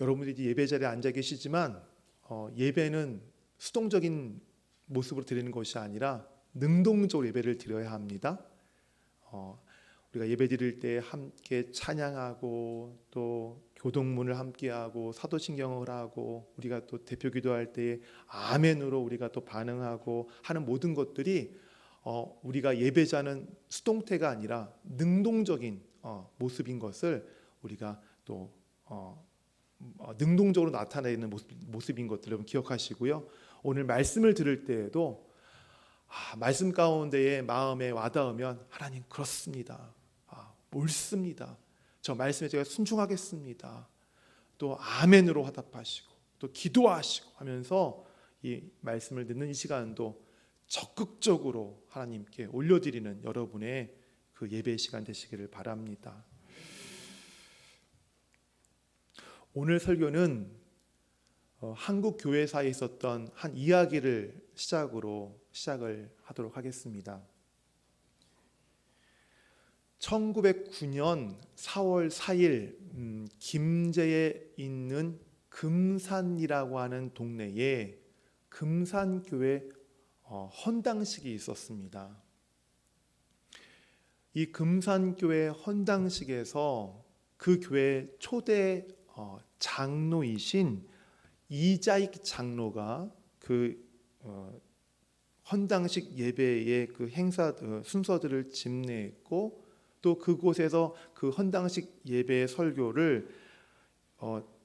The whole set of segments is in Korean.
여러분들이 예배 자리에 앉아 계시지만 예배는 수동적인 모습으로 드리는 것이 아니라 능동적으로 예배를 드려야 합니다. 우리가 예배 드릴 때 함께 찬양하고 또 교동문을 함께하고 사도신경을 하고 우리가 또 대표 기도할 때 아멘으로 우리가 또 반응하고 하는 모든 것들이 우리가 예배자는 수동태가 아니라 능동적인 모습인 것을 우리가 또 능동적으로 나타내는 모습인 것들을 여러분 기억하시고요. 오늘 말씀을 들을 때에도 말씀 가운데에 마음에 와닿으면 하나님 그렇습니다. 옳습니다. 저 말씀에 제가 순종하겠습니다. 또 아멘으로 화답하시고 또 기도하시고 하면서 이 말씀을 듣는 이 시간도 적극적으로 하나님께 올려드리는 여러분의 그 예배 시간 되시기를 바랍니다. 오늘 설교는 한국 교회사에 있었던 한 이야기를 시작을 하도록 하겠습니다. 1909년 4월 4일 김제에 있는 금산이라고 하는 동네에 금산교회 헌당식이 있었습니다. 이 금산교회 헌당식에서 그 교회 초대 장로이신 이자익 장로가 그 헌당식 예배의 그 행사 순서들을 집례했고 또 그곳에서 그 헌당식 예배의 설교를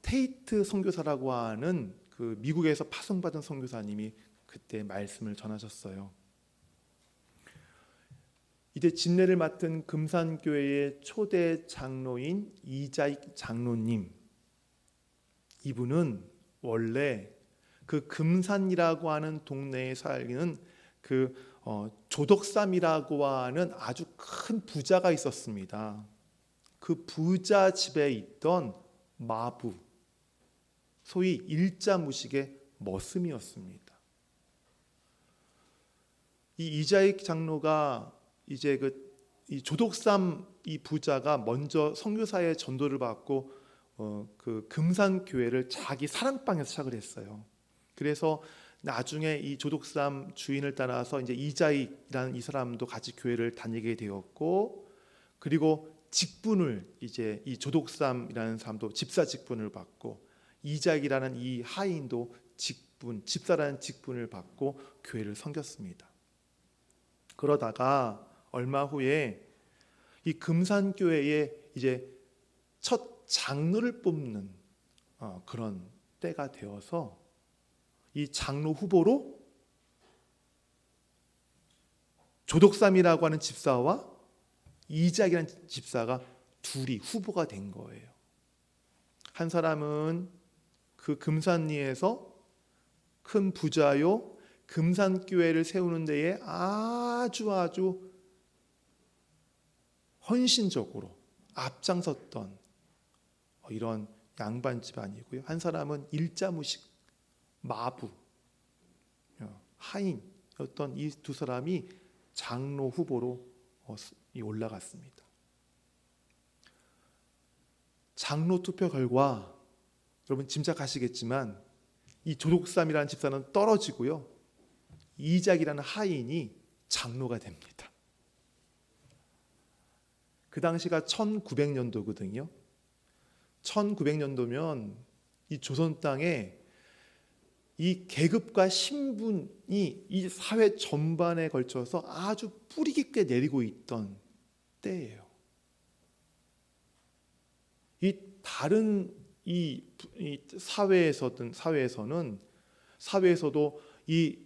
테이트 선교사라고 하는 그 미국에서 파송받은 선교사님이 그때 말씀을 전하셨어요. 이때 집례를 맡은 금산교회의 초대 장로인 이자익 장로님, 이분은 원래 그 금산이라고 하는 동네에 살기는 그 조덕삼이라고 하는 아주 큰 부자가 있었습니다. 그 부자 집에 있던 마부, 소위 일자무식의 머슴이었습니다. 이 이자익 장로가 이제 이 조덕삼 이 부자가 먼저 선교사의 전도를 받고 그 금산 교회를 자기 사랑방에서 시작을 했어요. 그래서 나중에 이 조덕삼 주인을 따라서 이제 이자익이라는 이 사람도 같이 교회를 다니게 되었고, 그리고 직분을 이제 이 조덕삼이라는 사람도 집사 직분을 받고, 이자익이라는 이 하인도 집사라는 직분을 받고 교회를 섬겼습니다. 그러다가 얼마 후에 이 금산교회에 이제 첫 장로를 뽑는 그런 때가 되어서 이 장로 후보로 조덕삼이라고 하는 집사와 이자익이라는 집사가 둘이 후보가 된 거예요. 한 사람은 그 금산리에서 큰 부자요 금산교회를 세우는 데에 아주 헌신적으로 앞장섰던 이런 양반 집안이고요. 한 사람은 일자무식 마부 하인이었던 이 두 사람이 장로 후보로 올라갔습니다. 장로 투표 결과 여러분 짐작하시겠지만 이 조덕삼이라는 집사는 떨어지고요. 이자익이라는 하인이 장로가 됩니다. 그 당시가 1900년도거든요. 1900년도면 이 조선 땅에 이 계급과 신분이 이 사회 전반에 걸쳐서 아주 뿌리 깊게 내리고 있던 때예요. 이 다른 이 사회에서도 이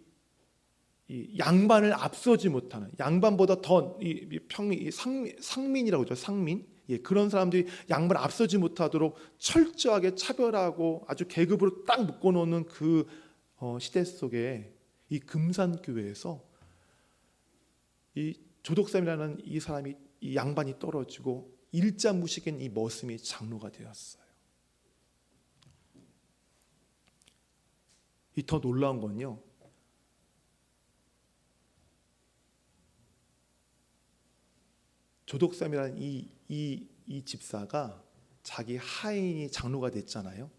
양반을 앞서지 못하는, 양반보다 더 상민이라고 하죠. 상민. 그런 사람들이 양반을 앞서지 못하도록 철저하게 차별하고 아주 계급으로 딱 묶어놓는 그 시대 속에 이 금산교회에서 이 조덕삼이라는 이 사람이, 이 양반이 떨어지고 일자무식인 이 머슴이 장로가 되었어요. 이 더 놀라운 건요, 조덕삼이라는 이 집사가 자기 하인이 장로가 됐잖아요.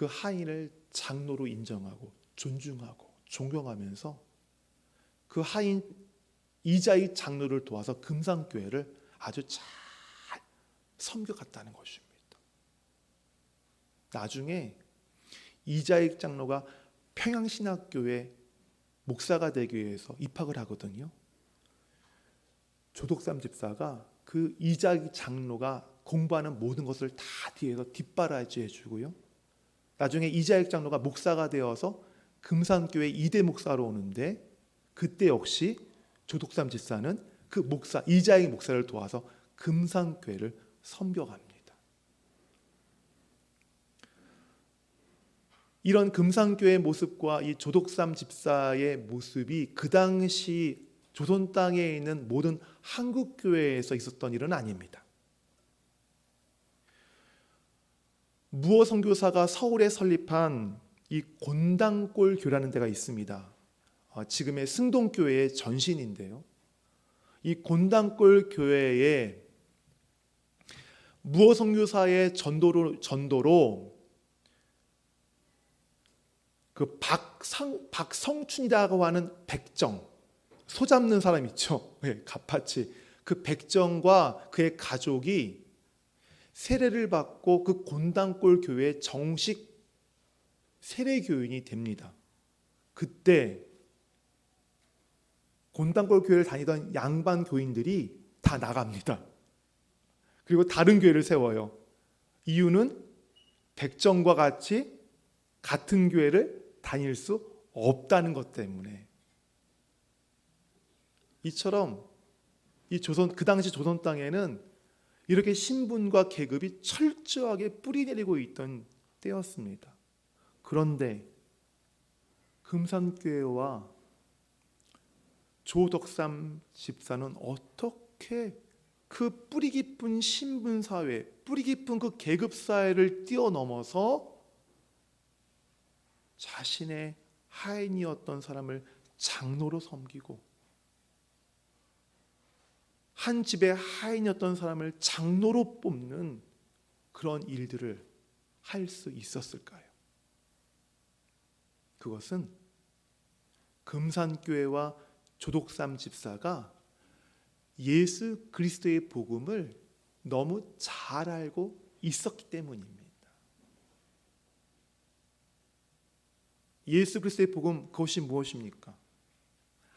그 하인을 장로로 인정하고 존중하고 존경하면서 그 하인 이자익 장로를 도와서 금산교회를 아주 잘 섬겨갔다는 것입니다. 나중에 이자익 장로가 평양신학교회 목사가 되기 위해서 입학을 하거든요. 조덕삼 집사가 그 이자익 장로가 공부하는 모든 것을 다 뒤에서 뒷바라지 해주고요. 나중에 이자익 장로가 목사가 되어서 금산교회 2대 목사로 오는데 그때 역시 조덕삼 집사는 그 목사 이자익 목사를 도와서 금산교회를 섬겨갑니다. 이런 금산교회의 모습과 이 조덕삼 집사의 모습이 그 당시 조선 땅에 있는 모든 한국교회에서 있었던 일은 아닙니다. 무어 선교사가 서울에 설립한 이 곤당골 교회라는 데가 있습니다. 지금의 승동교회의 전신인데요. 이 곤당골 교회에 무어 선교사의 전도로 그 박성춘이라고 하는 백정, 소 잡는 사람 있죠. 네, 갑파치. 그 백정과 그의 가족이 세례를 받고 그 곤당골 교회의 정식 세례교인이 됩니다. 그때 곤당골 교회를 다니던 양반 교인들이 다 나갑니다. 그리고 다른 교회를 세워요. 이유는 백정과 같이 같은 교회를 다닐 수 없다는 것 때문에. 이처럼 그 당시 조선 땅에는 이렇게 신분과 계급이 철저하게 뿌리내리고 있던 때였습니다. 그런데 금산교회와 조덕삼 집사는 어떻게 그 뿌리 깊은 신분사회, 뿌리 깊은 그 계급사회를 뛰어넘어서 자신의 하인이었던 사람을 장로로 섬기고 한 집의 하인이었던 사람을 장로로 뽑는 그런 일들을 할 수 있었을까요? 그것은 금산교회와 조덕삼 집사가 예수 그리스도의 복음을 너무 잘 알고 있었기 때문입니다. 예수 그리스도의 복음, 그것이 무엇입니까?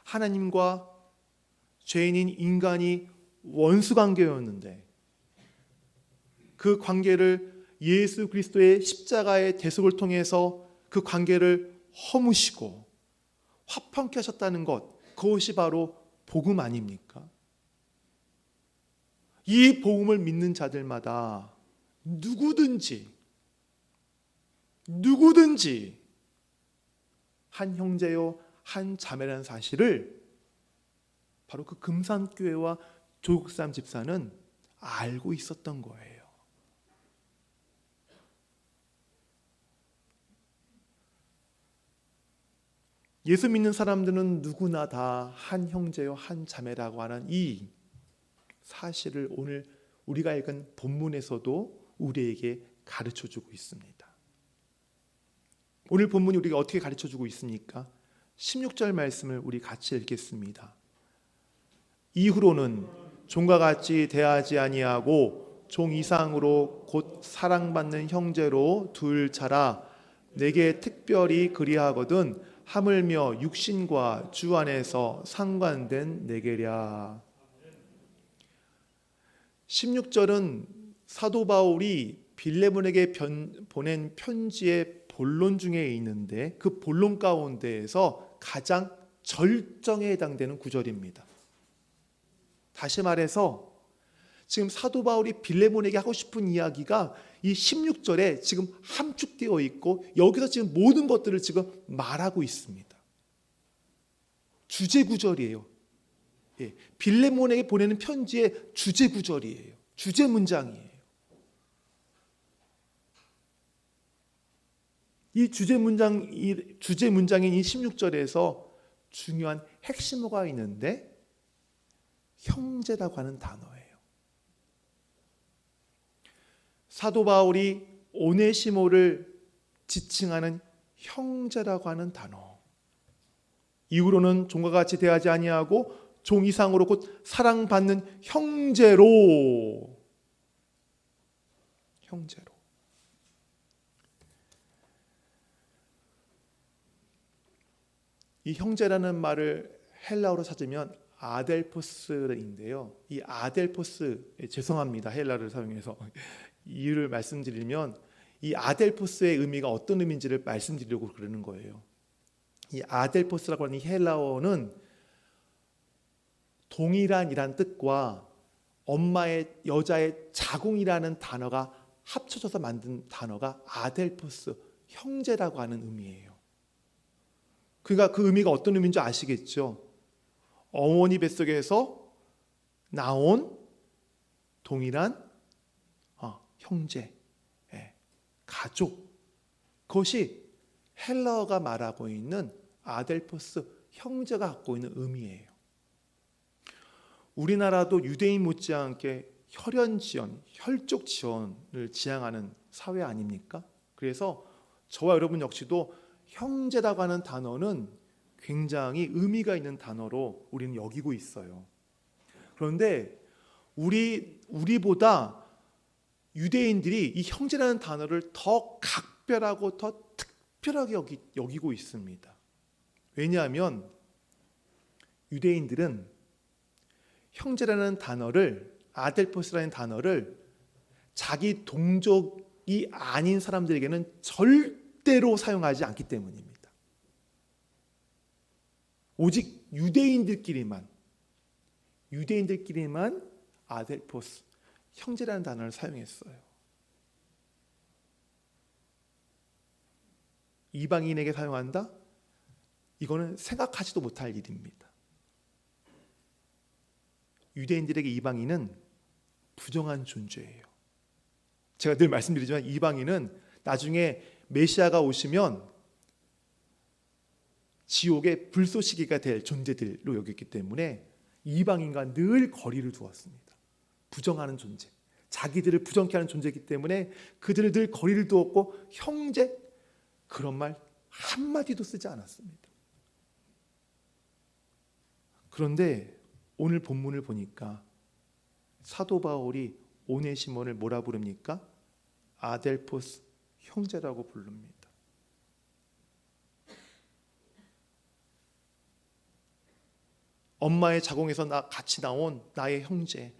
하나님과 죄인인 인간이 원수 관계였는데 그 관계를 예수 그리스도의 십자가의 대속을 통해서 그 관계를 허무시고 화평케 하셨다는 것, 그것이 바로 복음 아닙니까? 이 복음을 믿는 자들마다 누구든지 한 형제요 한 자매라는 사실을 바로 그 금산교회와 조덕삼 집사는 알고 있었던 거예요. 예수 믿는 사람들은 누구나 다 한 형제요 한 자매라고 하는 이 사실을 오늘 우리가 읽은 본문에서도 우리에게 가르쳐주고 있습니다. 오늘 본문이 우리가 어떻게 가르쳐주고 있습니까? 16절 말씀을 우리 같이 읽겠습니다. 이후로는 종과 같이 대하지 아니하고 종 이상으로 곧 사랑받는 형제로 둘 자라 내게 특별히 그리하거든 하물며 육신과 주 안에서 상관된 내게랴. 16절은 사도 바울이 빌레몬에게 보낸 편지의 본론 중에 있는데 그 본론 가운데에서 가장 절정에 해당되는 구절입니다. 다시 말해서 지금 사도 바울이 빌레몬에게 하고 싶은 이야기가 이 16절에 지금 함축되어 있고 여기서 지금 모든 것들을 지금 말하고 있습니다. 주제 구절이에요. 예, 빌레몬에게 보내는 편지의 주제 구절이에요. 주제 문장이에요. 이 주제 문장인 이 16절에서 중요한 핵심어가 있는데 형제라고 하는 단어예요. 사도 바울이 오네시모를 지칭하는 형제라고 하는 단어. 이후로는 종과 같이 대하지 아니하고 종 이상으로 곧 사랑받는 형제로. 이 형제라는 말을 헬라어로 찾으면 아델포스인데요. 이 아델포스, 죄송합니다. 헬라어를 사용해서 이유를 말씀드리면 이 아델포스의 의미가 어떤 의미인지를 말씀드리려고 그러는 거예요. 이 아델포스라고 하는 이 헬라어는 동일한이란 뜻과 엄마의 여자의 자궁이라는 단어가 합쳐져서 만든 단어가 아델포스, 형제라고 하는 의미예요. 그러니까 그 의미가 어떤 의미인지 아시겠죠? 어머니 뱃속에서 나온 동일한 형제, 가족, 그것이 헬라어가 말하고 있는 아델포스, 형제가 갖고 있는 의미예요. 우리나라도 유대인 못지않게 혈연 지연, 혈족 지연을 지향하는 사회 아닙니까? 그래서 저와 여러분 역시도 형제라고 하는 단어는 굉장히 의미가 있는 단어로 우리는 여기고 있어요. 그런데 우리보다 유대인들이 이 형제라는 단어를 더 각별하고 더 특별하게 여기고 있습니다. 왜냐하면 유대인들은 형제라는 단어를, 아델포스라는 단어를 자기 동족이 아닌 사람들에게는 절대로 사용하지 않기 때문입니다. 오직 유대인들끼리만 아델포스, 형제라는 단어를 사용했어요. 이방인에게 사용한다? 이거는 생각하지도 못할 일입니다. 유대인들에게 이방인은 부정한 존재예요. 제가 늘 말씀드리지만 이방인은 나중에 메시아가 오시면 지옥의 불쏘시개가 될 존재들로 여겼기 때문에 이방인과 늘 거리를 두었습니다. 부정하는 존재, 자기들을 부정케 하는 존재이기 때문에 그들을 늘 거리를 두었고 형제, 그런 말 한마디도 쓰지 않았습니다. 그런데 오늘 본문을 보니까 사도 바울이 오네시모를 뭐라 부릅니까? 아델포스, 형제라고 부릅니다. 엄마의 자궁에서 같이 나온 나의 형제라고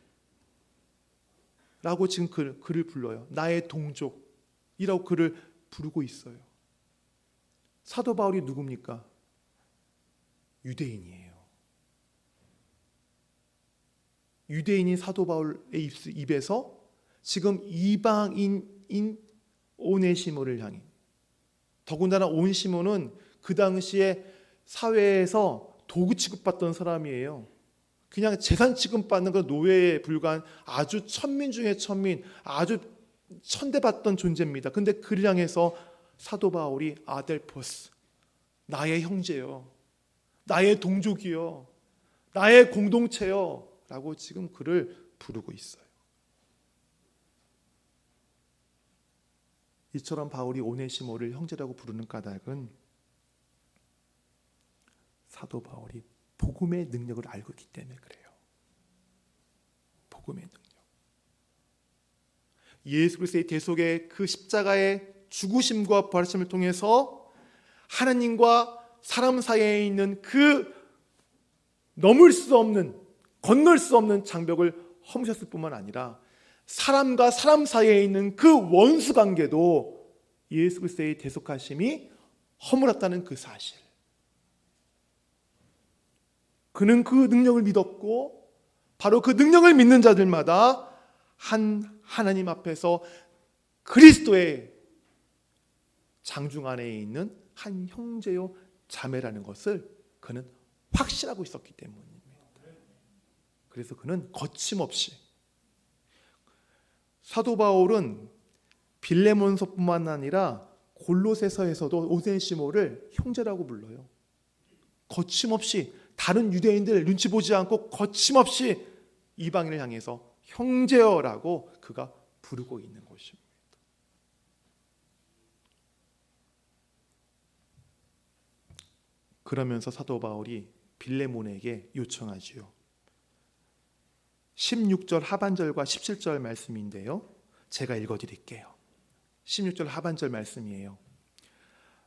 지금 그를 불러요. 나의 동족이라고 그를 부르고 있어요. 사도 바울이 누굽니까? 유대인이에요. 유대인인 사도 바울의 입에서 지금 이방인인 오네시모를 향해, 더군다나 온시모는 그 당시에 사회에서 도구 취급받던 사람이에요. 그냥 재산 취급받는 그 노예에 불과한 아주 천민 중에 천민, 아주 천대받던 존재입니다. 근데 그를 향해서 사도 바울이 아델포스, 나의 형제요, 나의 동족이요, 나의 공동체요 라고 지금 그를 부르고 있어요. 이처럼 바울이 오네시모를 형제라고 부르는 까닭은 사도 바울이 복음의 능력을 알고 있기 때문에 그래요. 복음의 능력. 예수 그리스도의 대속의 그 십자가의 죽으심과 부활하심을 통해서 하나님과 사람 사이에 있는 그 넘을 수 없는, 건널 수 없는 장벽을 허무셨을 뿐만 아니라 사람과 사람 사이에 있는 그 원수 관계도 예수 그리스도의 대속하심이 허물었다는 그 사실. 그는 그 능력을 믿었고 바로 그 능력을 믿는 자들마다 하나님 앞에서 그리스도의 장중 안에 있는 한 형제요 자매라는 것을 그는 확신하고 있었기 때문입니다. 그래서 그는 거침없이, 사도 바울은 빌레몬서뿐만 아니라 골로새서에서도 오네시모를 형제라고 불러요. 거침없이 다른 유대인들 눈치 보지 않고 거침없이 이방인을 향해서 형제여라고 그가 부르고 있는 것입니다. 그러면서 사도 바울이 빌레몬에게 요청하지요. 16절 하반절과 17절 말씀인데요. 제가 읽어드릴게요. 16절 하반절 말씀이에요.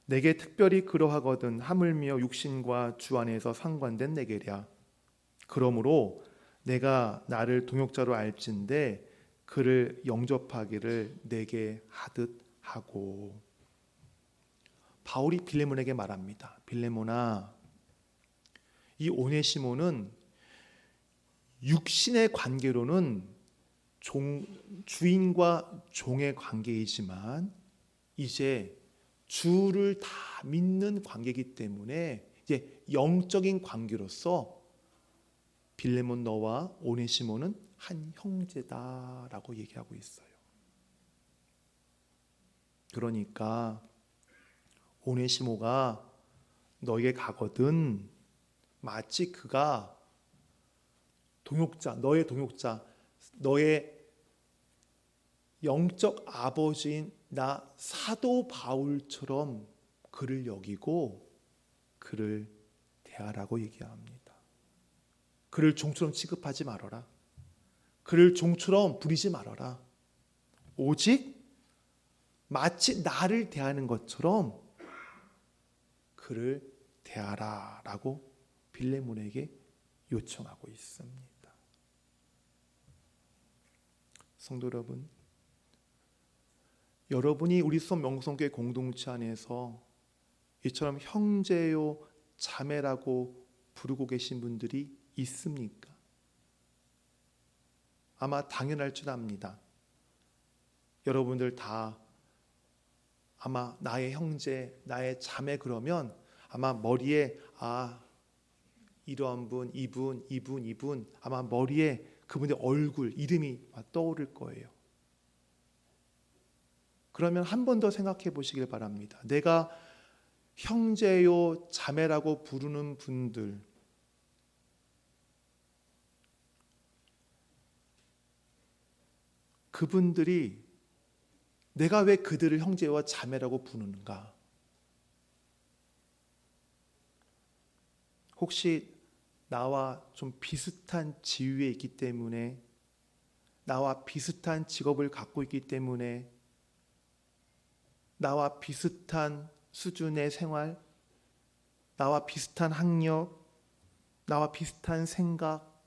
내게 특별히 그러하거든 하물며 육신과 주 안에서 상관된 내게랴. 그러므로 내가 나를 동역자로 알진대 그를 영접하기를 내게 하듯 하고. 바울이 빌레몬에게 말합니다. 빌레몬아, 이 오네시모는 육신의 관계로는 주인과 종의 관계이지만 이제 주를 다 믿는 관계이기 때문에 이제 영적인 관계로서 빌레몬 너와 오네시모는 한 형제다라고 얘기하고 있어요. 그러니까 오네시모가 너에게 가거든 마치 그가 동역자, 너의 동역자, 너의 영적 아버지인 나 사도 바울처럼 그를 여기고 그를 대하라고 얘기합니다. 그를 종처럼 취급하지 말아라. 그를 종처럼 부리지 말아라. 오직 마치 나를 대하는 것처럼 그를 대하라라고 빌레몬에게 요청하고 있습니다. 성도 여러분, 여러분이 우리 수원 명성교회 공동체 안에서 이처럼 형제요 자매라고 부르고 계신 분들이 있습니까? 아마 당연할 줄 압니다. 여러분들 다 아마 나의 형제, 나의 자매 그러면 아마 머리에 이러한 분, 이분 아마 머리에 그분의 얼굴, 이름이 떠오를 거예요. 그러면 한 번 더 생각해 보시길 바랍니다. 내가 형제요 자매라고 부르는 분들, 그분들이 내가 왜 그들을 형제와 자매라고 부르는가? 혹시 나와 좀 비슷한 지위에 있기 때문에, 나와 비슷한 직업을 갖고 있기 때문에, 나와 비슷한 수준의 생활, 나와 비슷한 학력, 나와 비슷한 생각,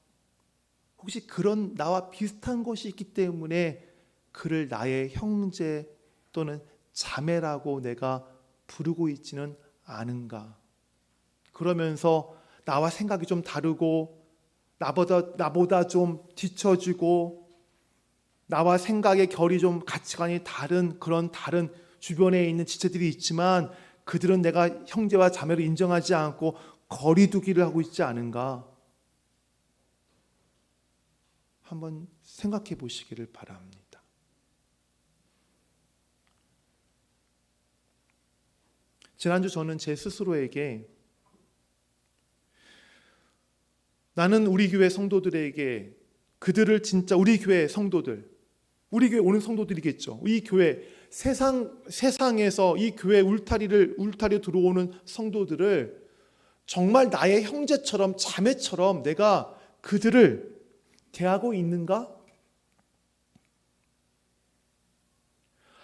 혹시 그런 나와 비슷한 것이 있기 때문에 그를 나의 형제 또는 자매라고 내가 부르고 있지는 않은가? 그러면서 나와 생각이 좀 다르고 나보다 좀 뒤처지고 나와 생각의 결이 좀 가치관이 다른 그런 다른 주변에 있는 지체들이 있지만 그들은 내가 형제와 자매로 인정하지 않고 거리두기를 하고 있지 않은가? 한번 생각해 보시기를 바랍니다. 지난주 저는 제 스스로에게 나는 우리 교회 성도들에게 그들을 진짜 우리 교회 성도들, 우리 교회 오는 성도들이겠죠. 이 교회 세상에서 이 교회 울타리 들어오는 성도들을 정말 나의 형제처럼 자매처럼 내가 그들을 대하고 있는가?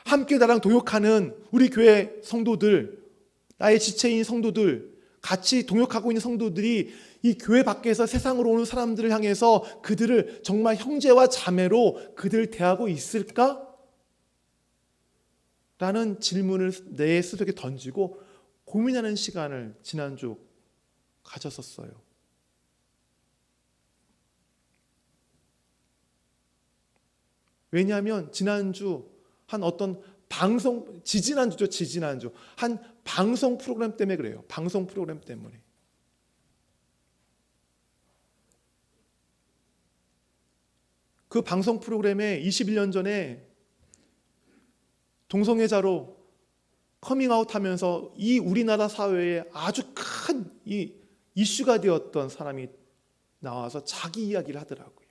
함께 나랑 동역하는 우리 교회 성도들, 나의 지체인 성도들, 같이 동역하고 있는 성도들이 이 교회 밖에서 세상으로 오는 사람들을 향해서 그들을 정말 형제와 자매로 그들을 대하고 있을까? 라는 질문을 내 스스로에게 던지고 고민하는 시간을 지난주 가졌었어요. 왜냐하면 지난주 한 어떤 지지난주 한 방송 프로그램 때문에 그래요. 방송 프로그램 때문에. 그 방송 프로그램에 21년 전에 동성애자로 커밍아웃 하면서 이 우리나라 사회에 아주 큰 이 이슈가 되었던 사람이 나와서 자기 이야기를 하더라고요.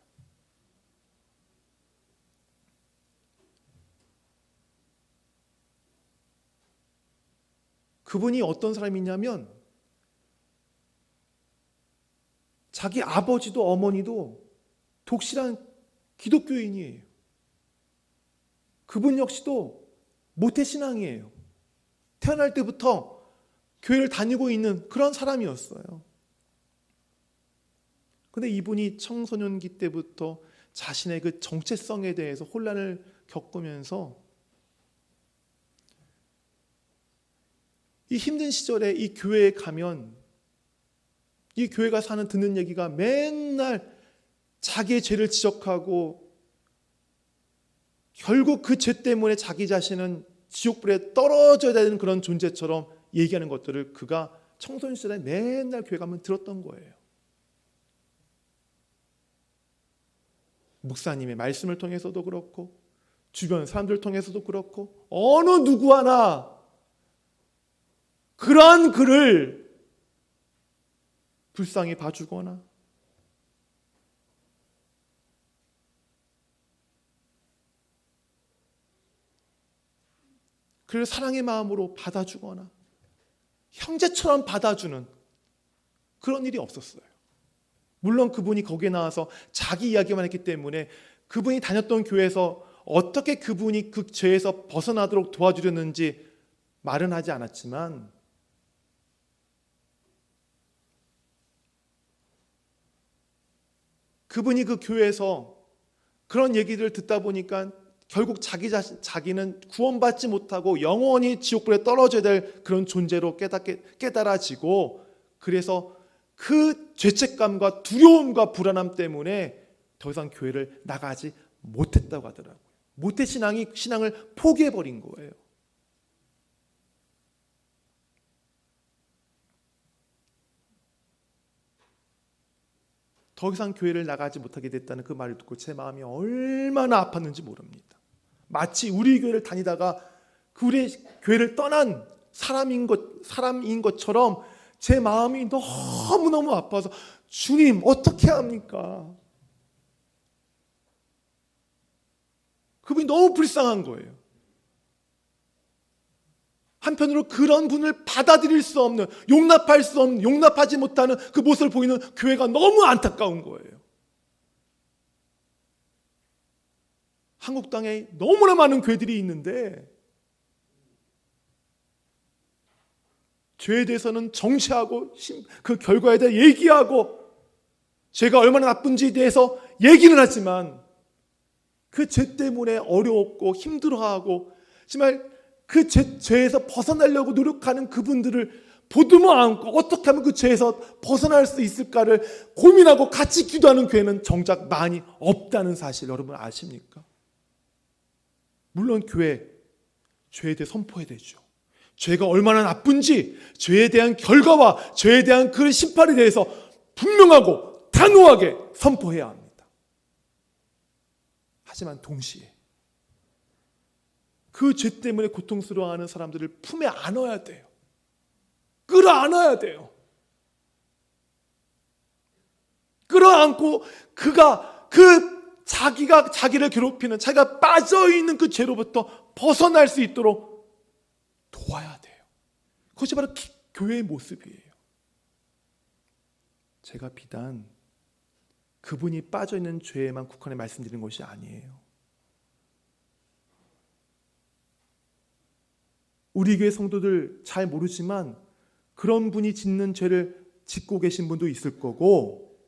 그분이 어떤 사람이냐면 자기 아버지도 어머니도 독실한 기독교인이에요. 그분 역시도 모태신앙이에요. 태어날 때부터 교회를 다니고 있는 그런 사람이었어요. 근데 이분이 청소년기 때부터 자신의 그 정체성에 대해서 혼란을 겪으면서 이 힘든 시절에 이 교회에 가면 이 교회가 듣는 얘기가 맨날 자기의 죄를 지적하고 결국 그 죄 때문에 자기 자신은 지옥불에 떨어져야 되는 그런 존재처럼 얘기하는 것들을 그가 청소년 시절에 맨날 교회 가면 들었던 거예요. 목사님의 말씀을 통해서도 그렇고 주변 사람들을 통해서도 그렇고 어느 누구 하나 그러한 그를 불쌍히 봐주거나 그를 사랑의 마음으로 받아주거나 형제처럼 받아주는 그런 일이 없었어요. 물론 그분이 거기에 나와서 자기 이야기만 했기 때문에 그분이 다녔던 교회에서 어떻게 그분이 그 죄에서 벗어나도록 도와주려는지 말은 하지 않았지만 그분이 그 교회에서 그런 얘기들을 듣다 보니까 결국 자기는 구원받지 못하고 영원히 지옥불에 떨어져야 될 그런 존재로 깨달아지고 그래서 그 죄책감과 두려움과 불안함 때문에 더 이상 교회를 나가지 못했다고 하더라고요. 신앙을 포기해버린 거예요. 더 이상 교회를 나가지 못하게 됐다는 그 말을 듣고 제 마음이 얼마나 아팠는지 모릅니다. 마치 우리 교회를 다니다가 그 우리 교회를 떠난 사람인 것처럼 제 마음이 너무너무 아파서 주님 어떻게 합니까? 그분이 너무 불쌍한 거예요. 한편으로 그런 분을 받아들일 수 없는, 용납하지 못하는 그 모습을 보이는 교회가 너무 안타까운 거예요. 한국 땅에 너무나 많은 교회들이 있는데 죄에 대해서는 정죄하고 그 결과에 대해 얘기하고 죄가 얼마나 나쁜지에 대해서 얘기는 하지만 그 죄 때문에 어려웠고 힘들어하고 정말 그 죄에서 벗어나려고 노력하는 그분들을 보듬어 안고 어떻게 하면 그 죄에서 벗어날 수 있을까를 고민하고 같이 기도하는 교회는 정작 많이 없다는 사실 여러분 아십니까? 물론 죄에 대해 선포해야 되죠. 죄가 얼마나 나쁜지 죄에 대한 결과와 죄에 대한 그 심판에 대해서 분명하고 단호하게 선포해야 합니다. 하지만 동시에 그 죄 때문에 고통스러워하는 사람들을 품에 안아야 돼요. 끌어안아야 돼요. 끌어안고 자기가 자기를 괴롭히는 자기가 빠져있는 그 죄로부터 벗어날 수 있도록 도와야 돼요. 그것이 바로 교회의 모습이에요. 제가 비단 그분이 빠져있는 죄에만 국한해 말씀드리는 것이 아니에요. 우리 교회 성도들 잘 모르지만 그런 분이 짓는 죄를 짓고 계신 분도 있을 거고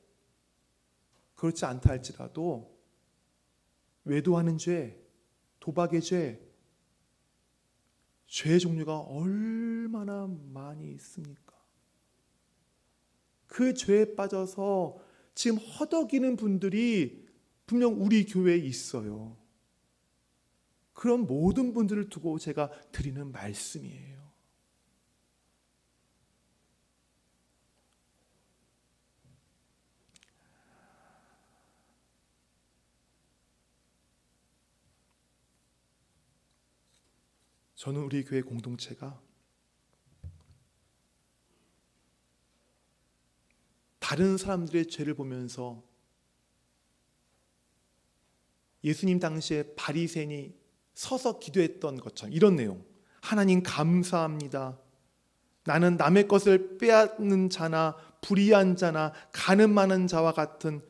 그렇지 않다 할지라도 외도하는 죄, 도박의 죄, 죄의 종류가 얼마나 많이 있습니까? 그 죄에 빠져서 지금 허덕이는 분들이 분명 우리 교회에 있어요. 그런 모든 분들을 두고 제가 드리는 말씀이에요. 저는 우리 교회 공동체가 다른 사람들의 죄를 보면서 예수님 당시에 바리새인이 서서 기도했던 것처럼 이런 내용, 하나님 감사합니다. 나는 남의 것을 빼앗는 자나 불의한 자나 간음 많은 자와 같은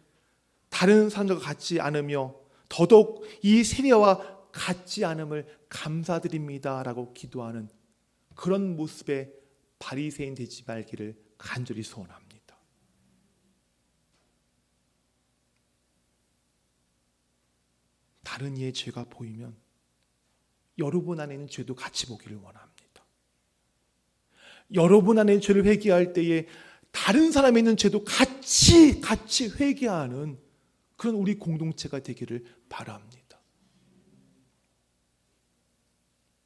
다른 사람들과 같지 않으며 더더욱 이 세례와 같지 않음을 감사드립니다라고 기도하는 그런 모습의 바리새인 되지 말기를 간절히 소원합니다. 다른 이의 죄가 보이면 여러분 안에 있는 죄도 같이 보기를 원합니다. 여러분 안에 죄를 회개할 때에 다른 사람에 있는 죄도 같이 회개하는 그런 우리 공동체가 되기를 바랍니다.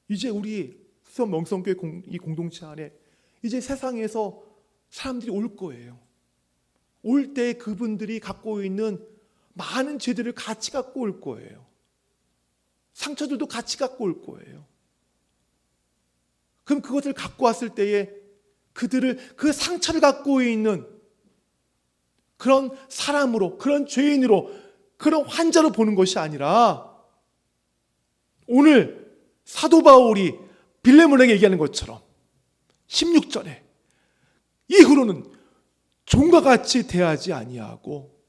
이제 우리 수원 명성교회 이 공동체 안에 이제 세상에서 사람들이 올 거예요. 올 때 그분들이 갖고 있는 많은 죄들을 같이 갖고 올 거예요. 상처들도 같이 갖고 올 거예요. 그럼 그것을 갖고 왔을 때에 그들을 그 상처를 갖고 있는 그런 사람으로, 그런 죄인으로, 그런 환자로 보는 것이 아니라 오늘 사도 바울이 빌레몬에게 얘기하는 것처럼 16절에 이후로는 종과 같이 대하지 아니하고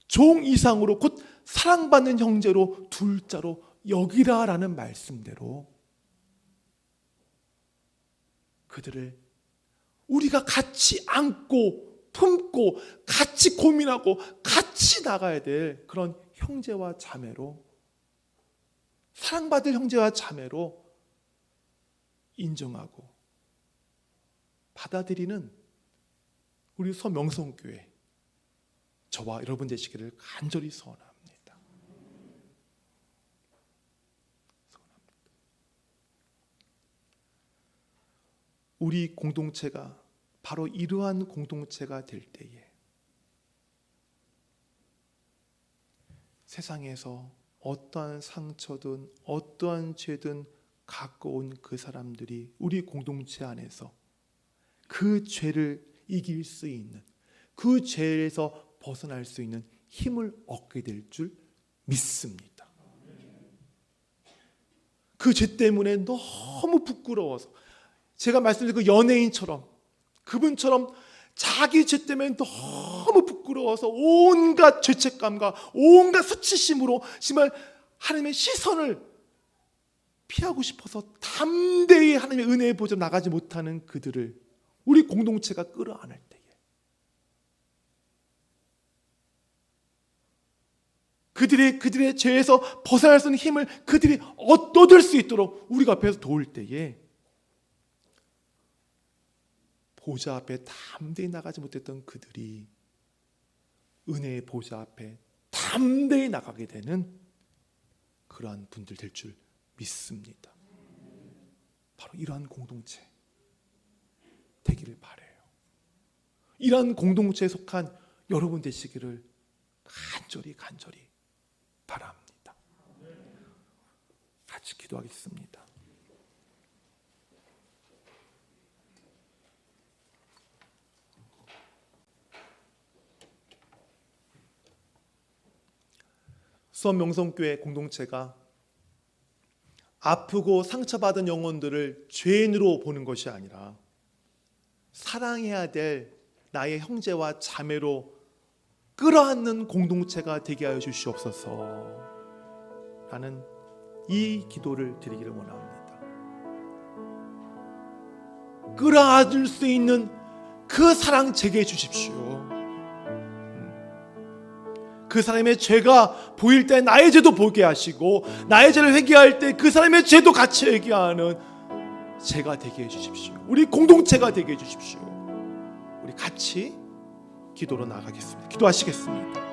종 이상으로 곧 사랑받는 형제로 둘자로 여기라라는 말씀대로 그들을 우리가 같이 안고 품고 같이 고민하고 같이 나가야 될 그런 형제와 자매로, 사랑받을 형제와 자매로 인정하고 받아들이는 우리 서명성교회 저와 여러분 되시기를 간절히 소원합니다. 우리 공동체가 바로 이러한 공동체가 될 때에 세상에서 어떠한 상처든 어떠한 죄든 갖고 온 그 사람들이 우리 공동체 안에서 그 죄를 이길 수 있는, 그 죄에서 벗어날 수 있는 힘을 얻게 될 줄 믿습니다. 그 죄 때문에 너무 부끄러워서 제가 말씀드린 그 연예인처럼 그분처럼 자기 죄 때문에 너무 부끄러워서 온갖 죄책감과 온갖 수치심으로 정말 하나님의 시선을 피하고 싶어서 담대히 하나님의 은혜의 보좌로 나가지 못하는 그들을 우리 공동체가 끌어안을 때에 그들의 죄에서 벗어날 수 있는 힘을 그들이 얻을 수 있도록 우리가 앞에서 도울 때에 보좌 앞에 담대히 나가지 못했던 그들이 은혜의 보좌 앞에 담대히 나가게 되는 그러한 분들 될 줄 믿습니다. 바로 이러한 공동체 되기를 바라요. 이러한 공동체에 속한 여러분 되시기를 간절히 바랍니다. 같이 기도하겠습니다. 수원 명성교회 공동체가 아프고 상처받은 영혼들을 죄인으로 보는 것이 아니라 사랑해야 될 나의 형제와 자매로 끌어안는 공동체가 되게 하여 주시옵소서 라는 이 기도를 드리기를 원합니다. 끌어안을 수 있는 그 사랑 제게 해 주십시오. 그 사람의 죄가 보일 때 나의 죄도 보게 하시고 나의 죄를 회개할 때 그 사람의 죄도 같이 회개하는 제가 되게 해주십시오. 우리 공동체가 되게 해주십시오. 우리 같이 기도로 나가겠습니다. 기도하시겠습니다.